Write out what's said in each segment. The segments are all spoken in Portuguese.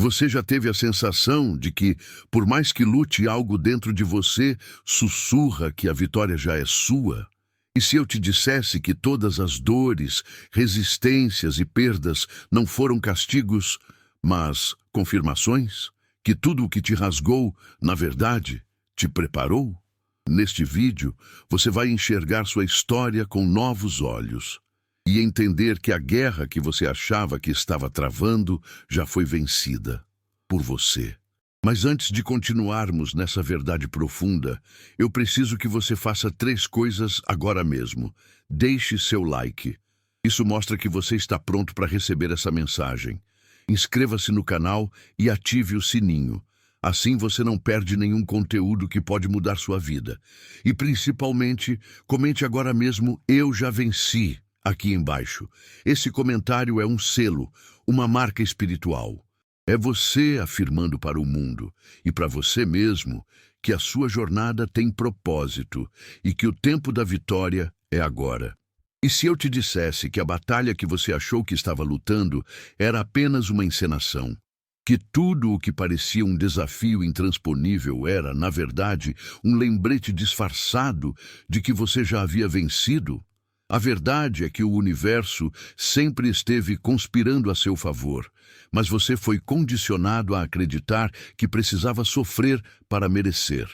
Você já teve a sensação de que, por mais que lute, algo dentro de você sussurra que a vitória já é sua? E se eu te dissesse que todas as dores, resistências e perdas não foram castigos, mas confirmações? Que tudo o que te rasgou, na verdade, te preparou? Neste vídeo, você vai enxergar sua história com novos olhos e entender que a guerra que você achava que estava travando já foi vencida por você. Mas antes de continuarmos nessa verdade profunda, eu preciso que você faça 3 coisas agora mesmo. Deixe seu like. Isso mostra que você está pronto para receber essa mensagem. Inscreva-se no canal e ative o sininho. Assim você não perde nenhum conteúdo que pode mudar sua vida. E principalmente, comente agora mesmo "Eu já venci" aqui embaixo. Esse comentário é um selo, uma marca espiritual. É você afirmando para o mundo e para você mesmo que a sua jornada tem propósito e que o tempo da vitória é agora. E se eu te dissesse que a batalha que você achou que estava lutando era apenas uma encenação? Que tudo o que parecia um desafio intransponível era, na verdade, um lembrete disfarçado de que você já havia vencido? A verdade é que o universo sempre esteve conspirando a seu favor, mas você foi condicionado a acreditar que precisava sofrer para merecer.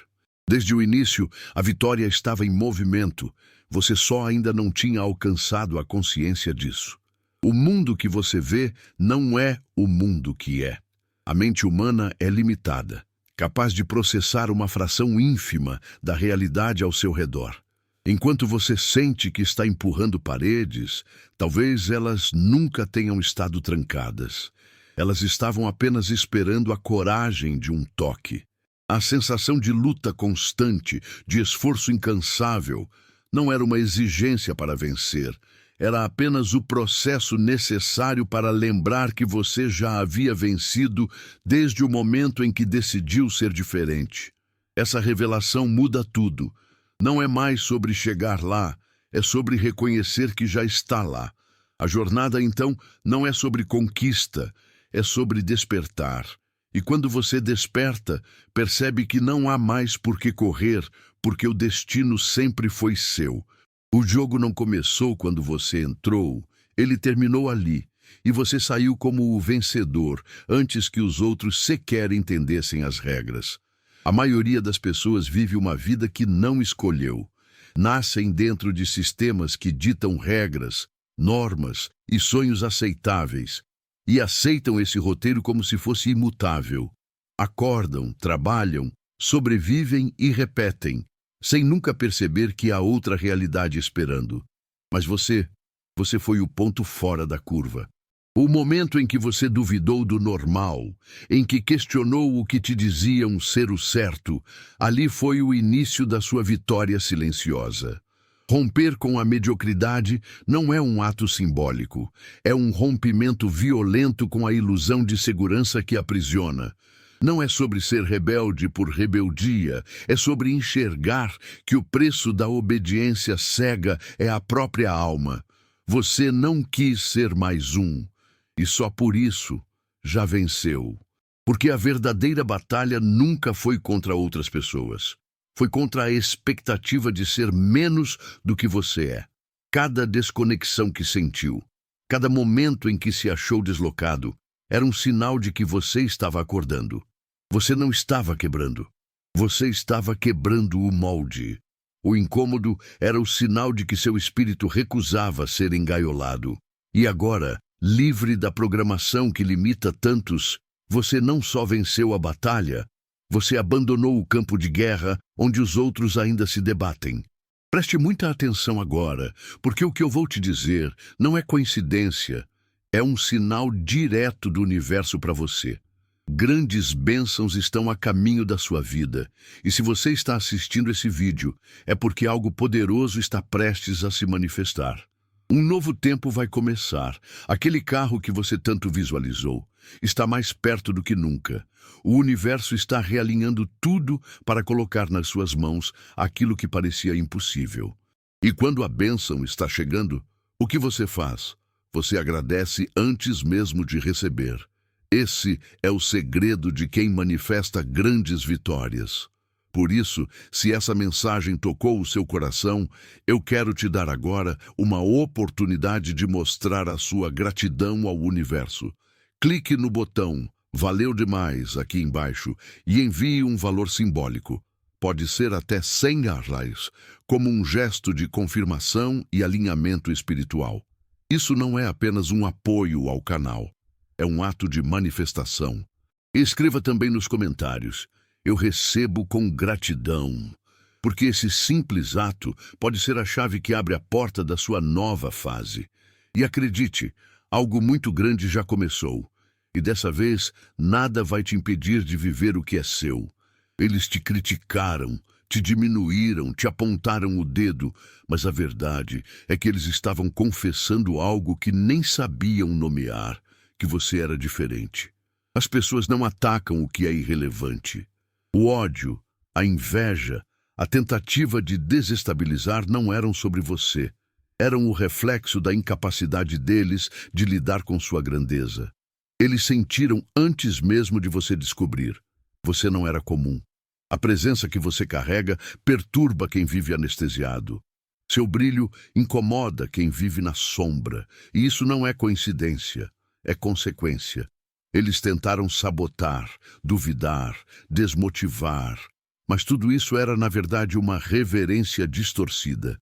Desde o início, a vitória estava em movimento, você só ainda não tinha alcançado a consciência disso. O mundo que você vê não é o mundo que é. A mente humana é limitada, capaz de processar uma fração ínfima da realidade ao seu redor. Enquanto você sente que está empurrando paredes, talvez elas nunca tenham estado trancadas. Elas estavam apenas esperando a coragem de um toque. A sensação de luta constante, de esforço incansável, não era uma exigência para vencer. Era apenas o processo necessário para lembrar que você já havia vencido desde o momento em que decidiu ser diferente. Essa revelação muda tudo. Não é mais sobre chegar lá, é sobre reconhecer que já está lá. A jornada, então, não é sobre conquista, é sobre despertar. E quando você desperta, percebe que não há mais por que correr, porque o destino sempre foi seu. O jogo não começou quando você entrou, ele terminou ali, e você saiu como o vencedor, antes que os outros sequer entendessem as regras. A maioria das pessoas vive uma vida que não escolheu. Nascem dentro de sistemas que ditam regras, normas e sonhos aceitáveis, e aceitam esse roteiro como se fosse imutável. Acordam, trabalham, sobrevivem e repetem, sem nunca perceber que há outra realidade esperando. Mas você foi o ponto fora da curva. O momento em que você duvidou do normal, em que questionou o que te diziam ser o certo, ali foi o início da sua vitória silenciosa. Romper com a mediocridade não é um ato simbólico, é um rompimento violento com a ilusão de segurança que aprisiona. Não é sobre ser rebelde por rebeldia, é sobre enxergar que o preço da obediência cega é a própria alma. Você não quis ser mais um, e só por isso já venceu. Porque a verdadeira batalha nunca foi contra outras pessoas. Foi contra a expectativa de ser menos do que você é. Cada desconexão que sentiu, cada momento em que se achou deslocado, era um sinal de que você estava acordando. Você não estava quebrando. Você estava quebrando o molde. O incômodo era o sinal de que seu espírito recusava ser engaiolado. E agora, livre da programação que limita tantos, você não só venceu a batalha, você abandonou o campo de guerra onde os outros ainda se debatem. Preste muita atenção agora, porque o que eu vou te dizer não é coincidência, é um sinal direto do universo para você. Grandes bênçãos estão a caminho da sua vida, e se você está assistindo esse vídeo, é porque algo poderoso está prestes a se manifestar. Um novo tempo vai começar. Aquele carro que você tanto visualizou está mais perto do que nunca. O universo está realinhando tudo para colocar nas suas mãos aquilo que parecia impossível. E quando a bênção está chegando, o que você faz? Você agradece antes mesmo de receber. Esse é o segredo de quem manifesta grandes vitórias. Por isso, se essa mensagem tocou o seu coração, eu quero te dar agora uma oportunidade de mostrar a sua gratidão ao universo. Clique no botão "Valeu demais" aqui embaixo e envie um valor simbólico. Pode ser até R$ 100, como um gesto de confirmação e alinhamento espiritual. Isso não é apenas um apoio ao canal, é um ato de manifestação. Escreva também nos comentários: "Eu recebo com gratidão", porque esse simples ato pode ser a chave que abre a porta da sua nova fase. E acredite, algo muito grande já começou. E dessa vez, nada vai te impedir de viver o que é seu. Eles te criticaram, te diminuíram, te apontaram o dedo, mas a verdade é que eles estavam confessando algo que nem sabiam nomear, que você era diferente. As pessoas não atacam o que é irrelevante. O ódio, a inveja, a tentativa de desestabilizar não eram sobre você. Eram o reflexo da incapacidade deles de lidar com sua grandeza. Eles sentiram antes mesmo de você descobrir. Você não era comum. A presença que você carrega perturba quem vive anestesiado. Seu brilho incomoda quem vive na sombra. E isso não é coincidência, é consequência. Eles tentaram sabotar, duvidar, desmotivar. Mas tudo isso era, na verdade, uma reverência distorcida.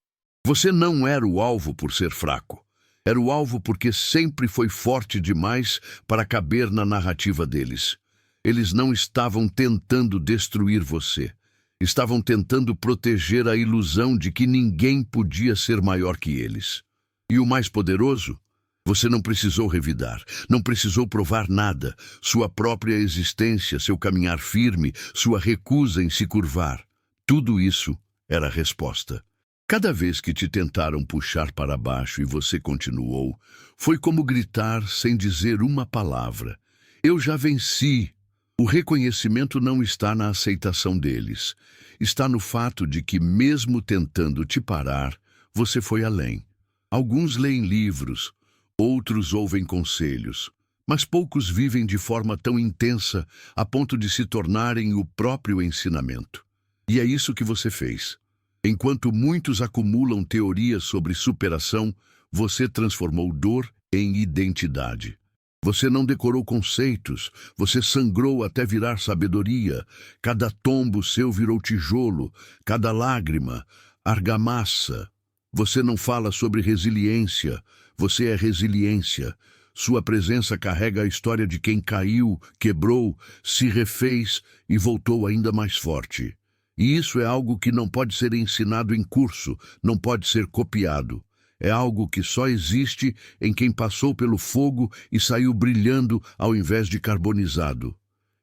Você não era o alvo por ser fraco. Era o alvo porque sempre foi forte demais para caber na narrativa deles. Eles não estavam tentando destruir você. Estavam tentando proteger a ilusão de que ninguém podia ser maior que eles. E o mais poderoso? Você não precisou revidar, não precisou provar nada. Sua própria existência, seu caminhar firme, sua recusa em se curvar. Tudo isso era a resposta. Cada vez que te tentaram puxar para baixo e você continuou, foi como gritar sem dizer uma palavra: "Eu já venci." O reconhecimento não está na aceitação deles. Está no fato de que, mesmo tentando te parar, você foi além. Alguns leem livros, outros ouvem conselhos, mas poucos vivem de forma tão intensa a ponto de se tornarem o próprio ensinamento. E é isso que você fez. Enquanto muitos acumulam teorias sobre superação, você transformou dor em identidade. Você não decorou conceitos, você sangrou até virar sabedoria. Cada tombo seu virou tijolo, cada lágrima, argamassa. Você não fala sobre resiliência, você é resiliência. Sua presença carrega a história de quem caiu, quebrou, se refez e voltou ainda mais forte. E isso é algo que não pode ser ensinado em curso, não pode ser copiado. É algo que só existe em quem passou pelo fogo e saiu brilhando ao invés de carbonizado.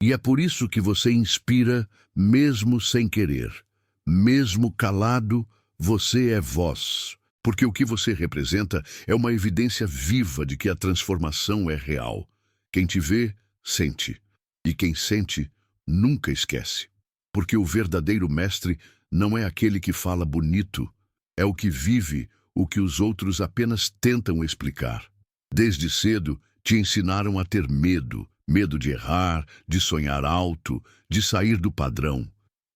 E é por isso que você inspira, mesmo sem querer. Mesmo calado, você é voz. Porque o que você representa é uma evidência viva de que a transformação é real. Quem te vê, sente. E quem sente, nunca esquece. Porque o verdadeiro mestre não é aquele que fala bonito, é o que vive o que os outros apenas tentam explicar. Desde cedo, te ensinaram a ter medo, medo de errar, de sonhar alto, de sair do padrão.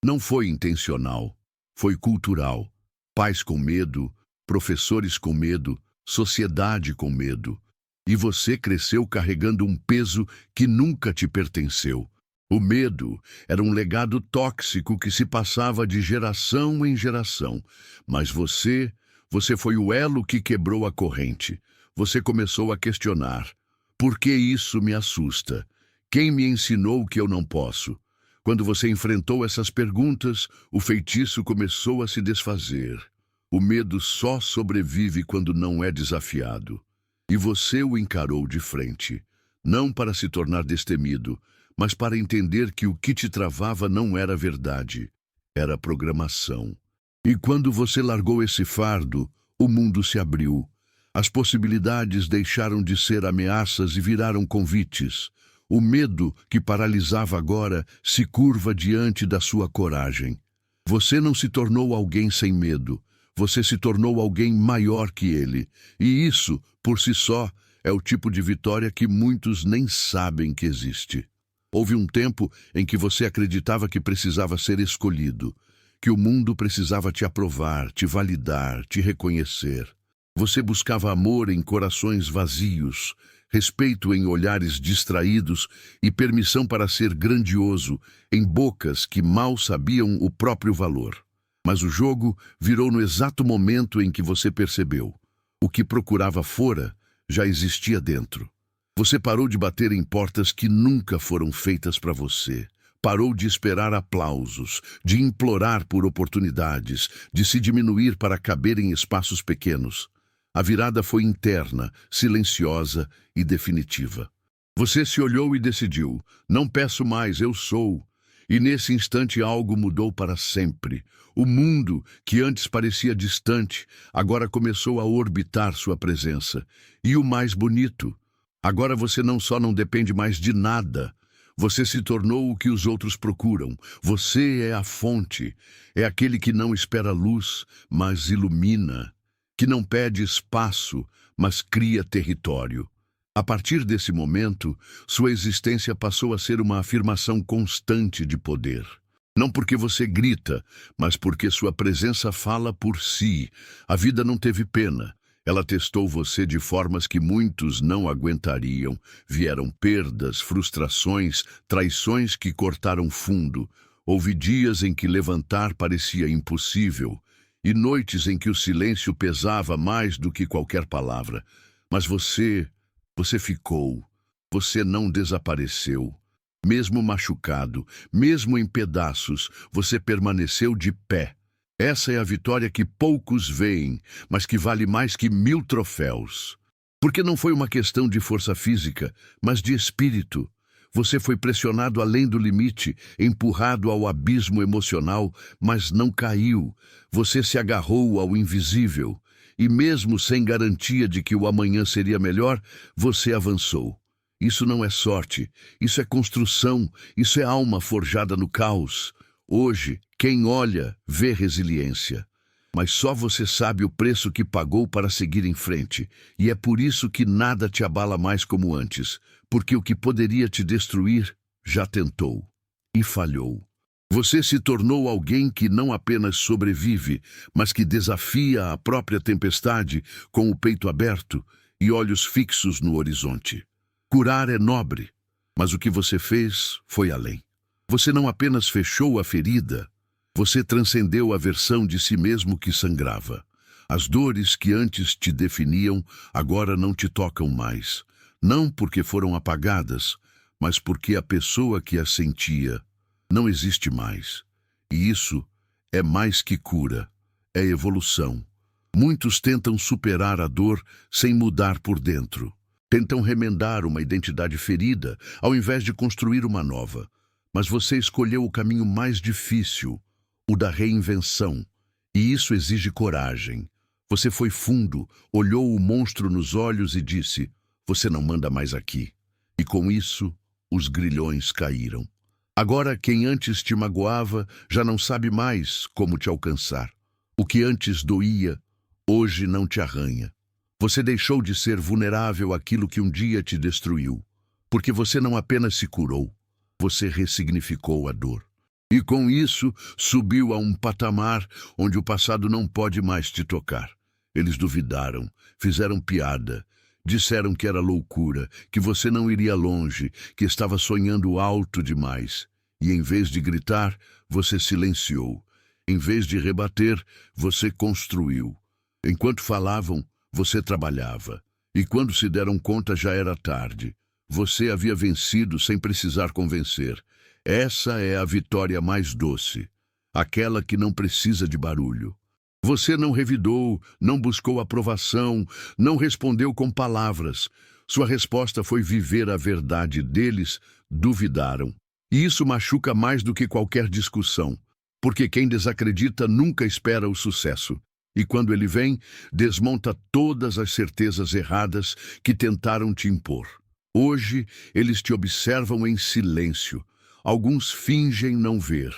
Não foi intencional, foi cultural. Pais com medo, professores com medo, sociedade com medo. E você cresceu carregando um peso que nunca te pertenceu. O medo era um legado tóxico que se passava de geração em geração. Mas você foi o elo que quebrou a corrente. Você começou a questionar: por que isso me assusta? Quem me ensinou que eu não posso? Quando você enfrentou essas perguntas, o feitiço começou a se desfazer. O medo só sobrevive quando não é desafiado. E você o encarou de frente, não para se tornar destemido, mas para entender que o que te travava não era verdade, era programação. E quando você largou esse fardo, o mundo se abriu. As possibilidades deixaram de ser ameaças e viraram convites. O medo que paralisava agora se curva diante da sua coragem. Você não se tornou alguém sem medo. Você se tornou alguém maior que ele. E isso, por si só, É o tipo de vitória que muitos nem sabem que existe. Houve um tempo em que você acreditava que precisava ser escolhido, que o mundo precisava te aprovar, te validar, te reconhecer. Você buscava amor em corações vazios, respeito em olhares distraídos e permissão para ser grandioso em bocas que mal sabiam o próprio valor. Mas o jogo virou no exato momento em que você percebeu. O que procurava fora já existia dentro. Você parou de bater em portas que nunca foram feitas para você. Parou de esperar aplausos, de implorar por oportunidades, de se diminuir para caber em espaços pequenos. A virada foi interna, silenciosa e definitiva. Você se olhou e decidiu: não peço mais, eu sou. E nesse instante algo mudou para sempre. O mundo, que antes parecia distante, agora começou a orbitar sua presença. E o mais bonito, agora você não só não depende mais de nada, você se tornou o que os outros procuram. Você é a fonte, é aquele que não espera luz, mas ilumina, que não pede espaço, mas cria território. A partir desse momento, sua existência passou a ser uma afirmação constante de poder. Não porque você grita, mas porque sua presença fala por si. A vida não teve pena. Ela testou você de formas que muitos não aguentariam. Vieram perdas, frustrações, traições que cortaram fundo. Houve dias em que levantar parecia impossível, e noites em que o silêncio pesava mais do que qualquer palavra. Mas você ficou. Você não desapareceu. Mesmo machucado, mesmo em pedaços, você permaneceu de pé. Essa é a vitória que poucos veem, mas que vale mais que 1000 troféus. Porque não foi uma questão de força física, mas de espírito. Você foi pressionado além do limite, empurrado ao abismo emocional, mas não caiu. Você se agarrou ao invisível. E mesmo sem garantia de que o amanhã seria melhor, você avançou. Isso não é sorte, isso é construção, isso é alma forjada no caos. Hoje, quem olha, vê resiliência. Mas só você sabe o preço que pagou para seguir em frente. E é por isso que nada te abala mais como antes. Porque o que poderia te destruir, já tentou. E falhou. Você se tornou alguém que não apenas sobrevive, mas que desafia a própria tempestade com o peito aberto e olhos fixos no horizonte. Curar é nobre, mas o que você fez foi além. Você não apenas fechou a ferida, você transcendeu a versão de si mesmo que sangrava. As dores que antes te definiam agora não te tocam mais. Não porque foram apagadas, mas porque a pessoa que as sentia não existe mais. E isso é mais que cura, é evolução. Muitos tentam superar a dor sem mudar por dentro. Tentam remendar uma identidade ferida, ao invés de construir uma nova. Mas você escolheu o caminho mais difícil, o da reinvenção. E isso exige coragem. Você foi fundo, olhou o monstro nos olhos e disse: você não manda mais aqui. E com isso, os grilhões caíram. Agora, quem antes te magoava já não sabe mais como te alcançar. O que antes doía, hoje não te arranha. Você deixou de ser vulnerável àquilo que um dia te destruiu, porque você não apenas se curou, você ressignificou a dor. E com isso, subiu a um patamar onde o passado não pode mais te tocar. Eles duvidaram, fizeram piada, disseram que era loucura, que você não iria longe, que estava sonhando alto demais. E em vez de gritar, você silenciou. Em vez de rebater, você construiu. Enquanto falavam, você trabalhava. E quando se deram conta, já era tarde. Você havia vencido sem precisar convencer. Essa é a vitória mais doce, aquela que não precisa de barulho. Você não revidou, não buscou aprovação, não respondeu com palavras. Sua resposta foi viver a verdade deles, duvidaram. E isso machuca mais do que qualquer discussão, porque quem desacredita nunca espera o sucesso. E quando ele vem, desmonta todas as certezas erradas que tentaram te impor. Hoje, eles te observam em silêncio. Alguns fingem não ver.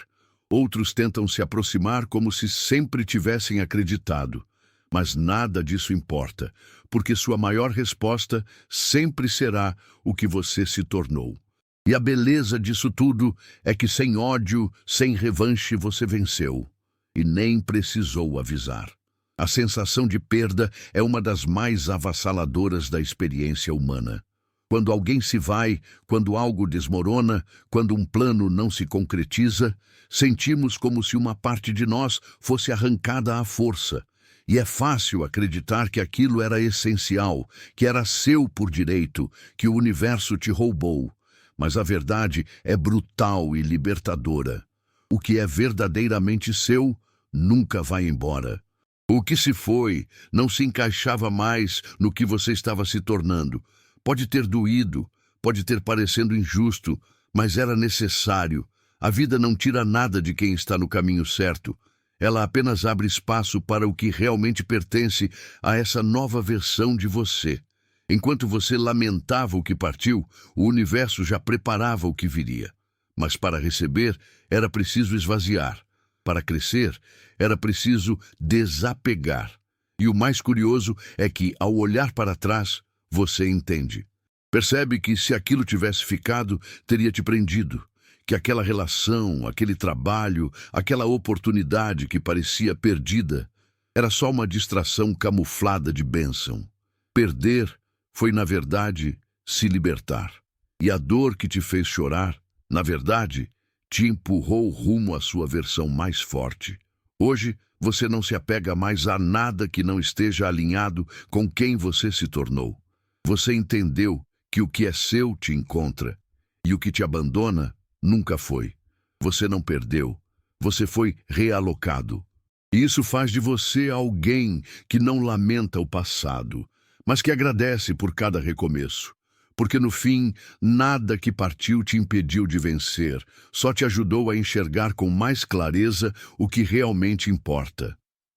Outros tentam se aproximar como se sempre tivessem acreditado. Mas nada disso importa, porque sua maior resposta sempre será o que você se tornou. E a beleza disso tudo é que sem ódio, sem revanche, você venceu. E nem precisou avisar. A sensação de perda é uma das mais avassaladoras da experiência humana. Quando alguém se vai, quando algo desmorona, quando um plano não se concretiza, sentimos como se uma parte de nós fosse arrancada à força. E é fácil acreditar que aquilo era essencial, que era seu por direito, que o universo te roubou. Mas a verdade é brutal e libertadora. O que é verdadeiramente seu nunca vai embora. O que se foi não se encaixava mais no que você estava se tornando. Pode ter doído, pode ter parecido injusto, mas era necessário. A vida não tira nada de quem está no caminho certo. Ela apenas abre espaço para o que realmente pertence a essa nova versão de você. Enquanto você lamentava o que partiu, o universo já preparava o que viria. Mas para receber, era preciso esvaziar. Para crescer, era preciso desapegar. E o mais curioso é que, ao olhar para trás, você entende. Percebe que se aquilo tivesse ficado, teria te prendido. Que aquela relação, aquele trabalho, aquela oportunidade que parecia perdida, era só uma distração camuflada de bênção. Perder foi, na verdade, se libertar. E a dor que te fez chorar, na verdade, te empurrou rumo à sua versão mais forte. Hoje, você não se apega mais a nada que não esteja alinhado com quem você se tornou. Você entendeu que o que é seu te encontra, e o que te abandona nunca foi. Você não perdeu, você foi realocado. E isso faz de você alguém que não lamenta o passado, mas que agradece por cada recomeço. Porque no fim, nada que partiu te impediu de vencer, só te ajudou a enxergar com mais clareza o que realmente importa.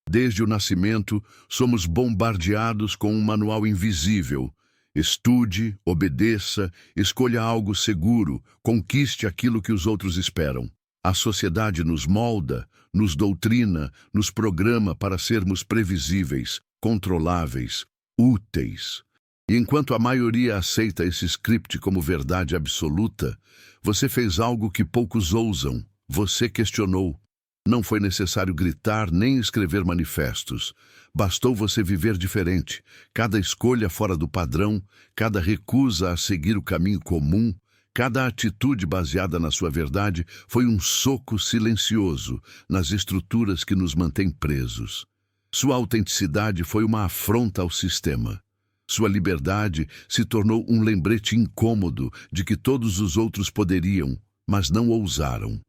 Desde o nascimento, somos bombardeados com um manual invisível. Estude, obedeça, escolha algo seguro, conquiste aquilo que os outros esperam. A sociedade nos molda, nos doutrina, nos programa para sermos previsíveis, controláveis, úteis. E enquanto a maioria aceita esse script como verdade absoluta, você fez algo que poucos ousam. Você questionou. Não foi necessário gritar nem escrever manifestos. Bastou você viver diferente. Cada escolha fora do padrão, cada recusa a seguir o caminho comum, cada atitude baseada na sua verdade foi um soco silencioso nas estruturas que nos mantêm presos. Sua autenticidade foi uma afronta ao sistema. Sua liberdade se tornou um lembrete incômodo de que todos os outros poderiam, mas não ousaram.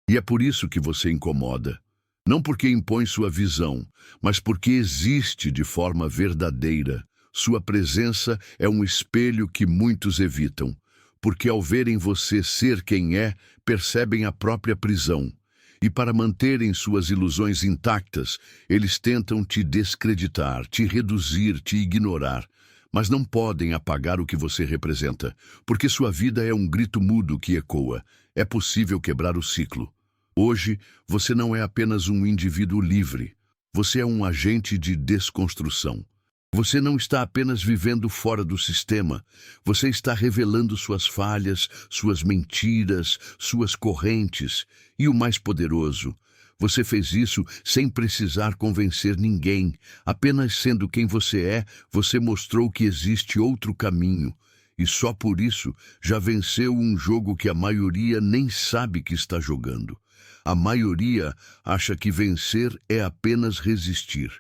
E é por isso que você incomoda. Não porque impõe sua visão, mas porque existe de forma verdadeira. Sua presença é um espelho que muitos evitam, porque ao verem você ser quem é, percebem a própria prisão. E para manterem suas ilusões intactas, eles tentam te descreditar, te reduzir, te ignorar. Mas não podem apagar o que você representa, porque sua vida é um grito mudo que ecoa. É possível quebrar o ciclo. Hoje, você não é apenas um indivíduo livre. Você é um agente de desconstrução. Você não está apenas vivendo fora do sistema. Você está revelando suas falhas, suas mentiras, suas correntes. E o mais poderoso, você fez isso sem precisar convencer ninguém. Apenas sendo quem você é, você mostrou que existe outro caminho. E só por isso já venceu um jogo que a maioria nem sabe que está jogando. A maioria acha que vencer é apenas resistir.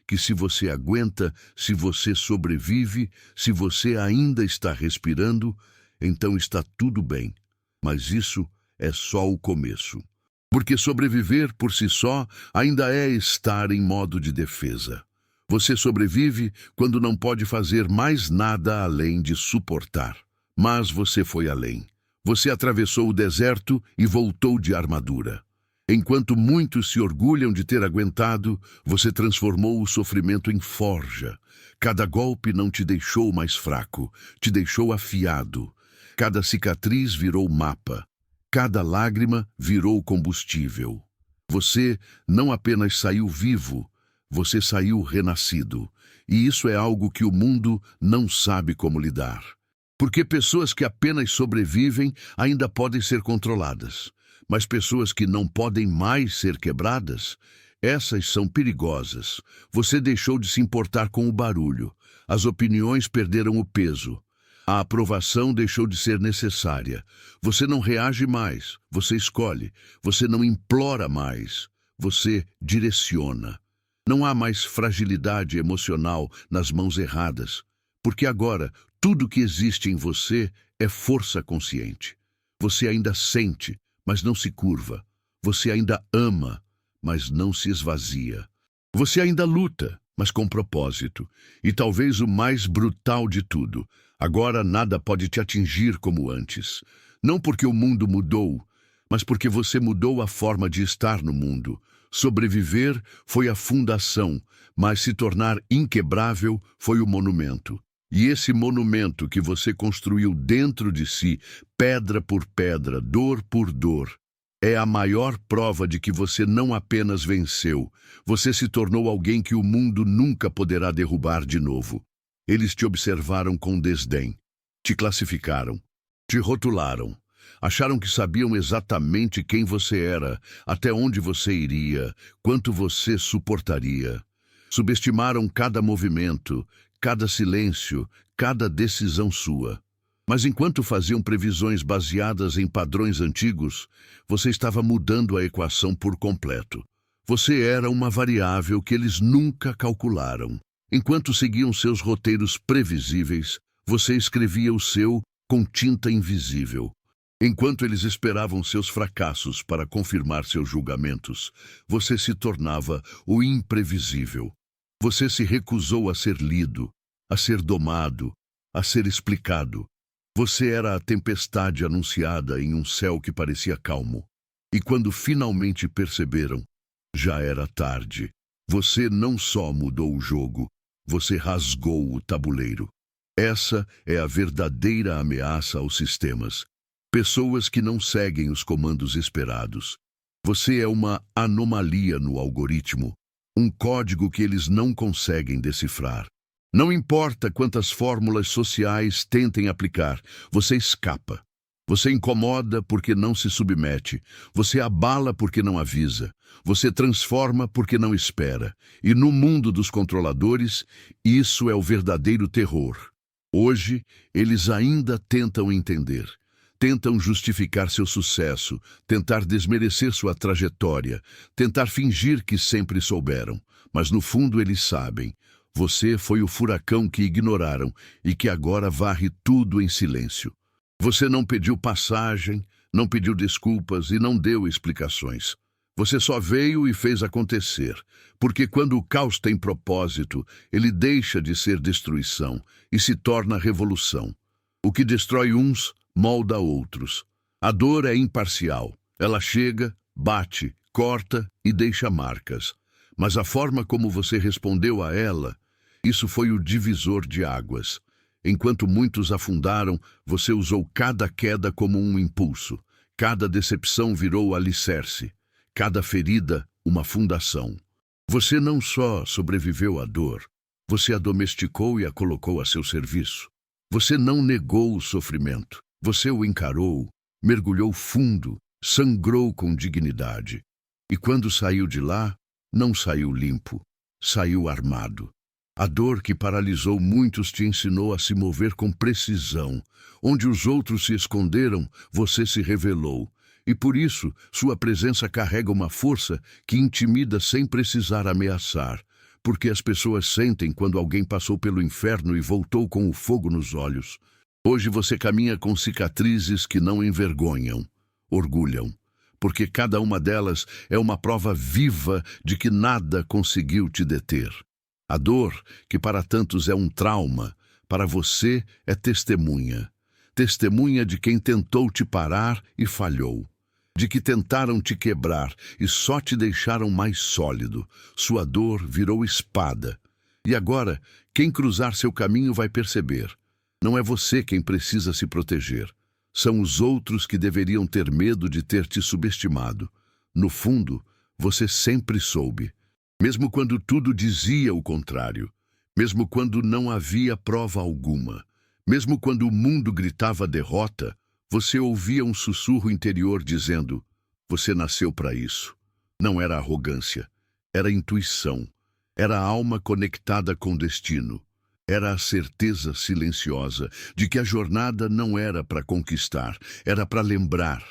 Que se você aguenta, se você sobrevive, se você ainda está respirando, então está tudo bem. Mas isso é só o começo. Porque sobreviver por si só ainda é estar em modo de defesa. Você sobrevive quando não pode fazer mais nada além de suportar. Mas você foi além. Você atravessou o deserto e voltou de armadura. Enquanto muitos se orgulham de ter aguentado, você transformou o sofrimento em forja. Cada golpe não te deixou mais fraco, te deixou afiado. Cada cicatriz virou mapa. Cada lágrima virou combustível. Você não apenas saiu vivo, Você saiu renascido. E isso é algo que o mundo não sabe como lidar. Porque pessoas que apenas sobrevivem ainda podem ser controladas. Mas pessoas que não podem mais ser quebradas, essas são perigosas. Você deixou de se importar com o barulho. As opiniões perderam o peso. A aprovação deixou de ser necessária. Você não reage mais, você escolhe. Você não implora mais, você direciona. Não há mais fragilidade emocional nas mãos erradas, porque agora tudo que existe em você é força consciente. Você ainda sente, mas não se curva. Você ainda ama, mas não se esvazia. Você ainda luta, mas com propósito. E talvez o mais brutal de tudo, agora nada pode te atingir como antes. Não porque o mundo mudou, mas porque você mudou a forma de estar no mundo. Sobreviver foi a fundação, mas se tornar inquebrável foi o monumento. E esse monumento que você construiu dentro de si, pedra por pedra, dor por dor, é a maior prova de que você não apenas venceu, você se tornou alguém que o mundo nunca poderá derrubar de novo. Eles te observaram com desdém, te classificaram, te rotularam. Acharam que sabiam exatamente quem você era, até onde você iria, quanto você suportaria. Subestimaram cada movimento, cada silêncio, cada decisão sua. Mas enquanto faziam previsões baseadas em padrões antigos, você estava mudando a equação por completo. Você era uma variável que eles nunca calcularam. Enquanto seguiam seus roteiros previsíveis, você escrevia o seu com tinta invisível. Enquanto eles esperavam seus fracassos para confirmar seus julgamentos, você se tornava o imprevisível. Você se recusou a ser lido, a ser domado, a ser explicado. Você era a tempestade anunciada em um céu que parecia calmo. E quando finalmente perceberam, já era tarde. Você não só mudou o jogo, você rasgou o tabuleiro. Essa é a verdadeira ameaça aos sistemas. Pessoas que não seguem os comandos esperados. Você é uma anomalia no algoritmo, um código que eles não conseguem decifrar. Não importa quantas fórmulas sociais tentem aplicar, você escapa. Você incomoda porque não se submete. Você abala porque não avisa. Você transforma porque não espera. E no mundo dos controladores, isso é o verdadeiro terror. Hoje, eles ainda tentam entender. Tentam justificar seu sucesso, tentar desmerecer sua trajetória, tentar fingir que sempre souberam. Mas no fundo eles sabem. Você foi o furacão que ignoraram e que agora varre tudo em silêncio. Você não pediu passagem, não pediu desculpas e não deu explicações. Você só veio e fez acontecer, porque quando o caos tem propósito, ele deixa de ser destruição e se torna revolução. O que destrói uns, molda outros. A dor é imparcial. Ela chega, bate, corta e deixa marcas. Mas a forma como você respondeu a ela, isso foi o divisor de águas. Enquanto muitos afundaram, você usou cada queda como um impulso. Cada decepção virou alicerce. Cada ferida, uma fundação. Você não só sobreviveu à dor, você a domesticou e a colocou a seu serviço. Você não negou o sofrimento. Você o encarou, mergulhou fundo, sangrou com dignidade. E quando saiu de lá, não saiu limpo, saiu armado. A dor que paralisou muitos te ensinou a se mover com precisão. Onde os outros se esconderam, você se revelou. E por isso, sua presença carrega uma força que intimida sem precisar ameaçar. Porque as pessoas sentem quando alguém passou pelo inferno e voltou com o fogo nos olhos. Hoje você caminha com cicatrizes que não envergonham, orgulham. Porque cada uma delas é uma prova viva de que nada conseguiu te deter. A dor, que para tantos é um trauma, para você é testemunha. Testemunha de quem tentou te parar e falhou. De que tentaram te quebrar e só te deixaram mais sólido. Sua dor virou espada. E agora, quem cruzar seu caminho vai perceber. Não é você quem precisa se proteger. São os outros que deveriam ter medo de ter te subestimado. No fundo, você sempre soube. Mesmo quando tudo dizia o contrário, mesmo quando não havia prova alguma, mesmo quando o mundo gritava derrota, você ouvia um sussurro interior dizendo: você nasceu para isso. Não era arrogância, era intuição, era a alma conectada com o destino. Era a certeza silenciosa de que a jornada não era para conquistar, era para lembrar.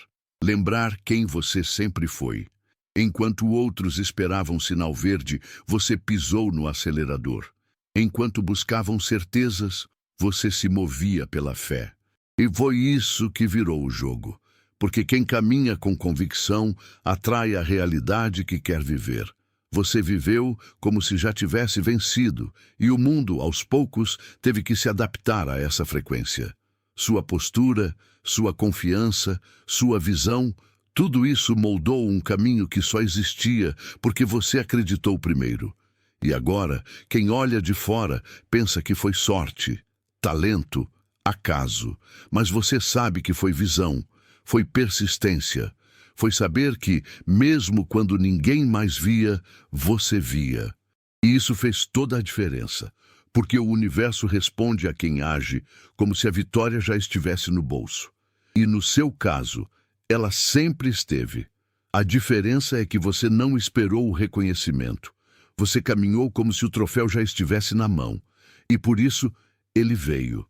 Lembrar quem você sempre foi. Enquanto outros esperavam sinal verde, você pisou no acelerador. Enquanto buscavam certezas, você se movia pela fé. E foi isso que virou o jogo. Porque quem caminha com convicção atrai a realidade que quer viver. Você viveu como se já tivesse vencido, e o mundo, aos poucos, teve que se adaptar a essa frequência. Sua postura, sua confiança, sua visão, tudo isso moldou um caminho que só existia porque você acreditou primeiro. E agora, quem olha de fora pensa que foi sorte, talento, acaso, mas você sabe que foi visão, foi persistência. Foi saber que, mesmo quando ninguém mais via, você via. E isso fez toda a diferença, porque o universo responde a quem age como se a vitória já estivesse no bolso. E no seu caso, ela sempre esteve. A diferença é que você não esperou o reconhecimento. Você caminhou como se o troféu já estivesse na mão. E por isso, ele veio.